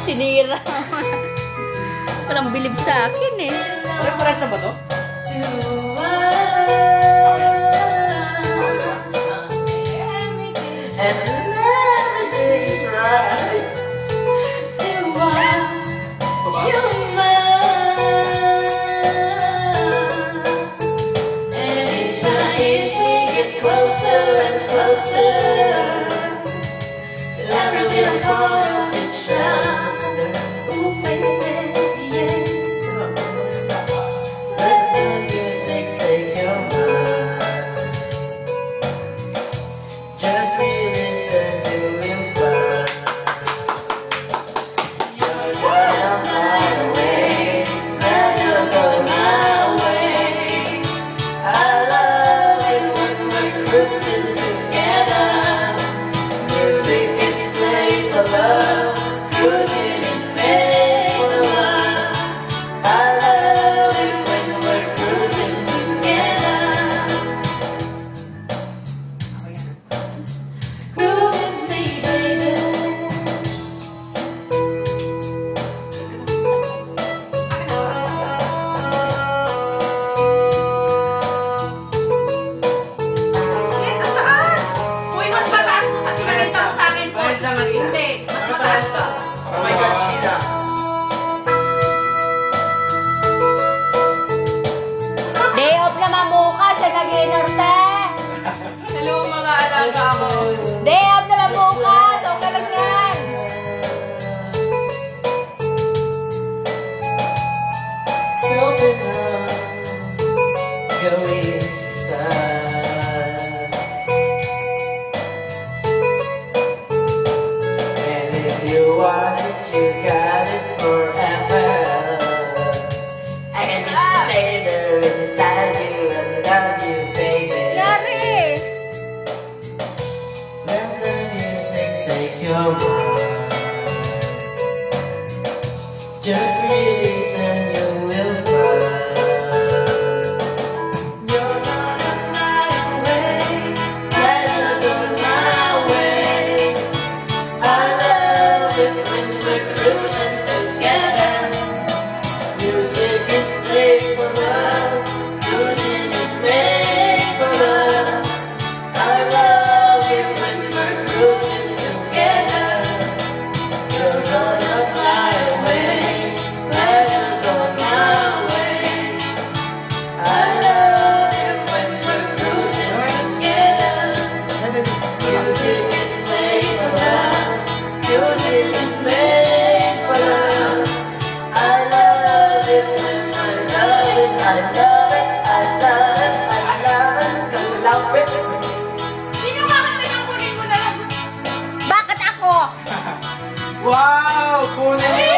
Sinira. Walang bilib sa akin eh. Pare-pares na ba to? Hello mga alaga ko. Day off na lang bukas. Okay lang yan. Go inside. And if you want it, you got it forever. I can just stay there inside you and love you, baby. Let the music take your mind. Just release and you will find. Bakit ako? Wow! Kunin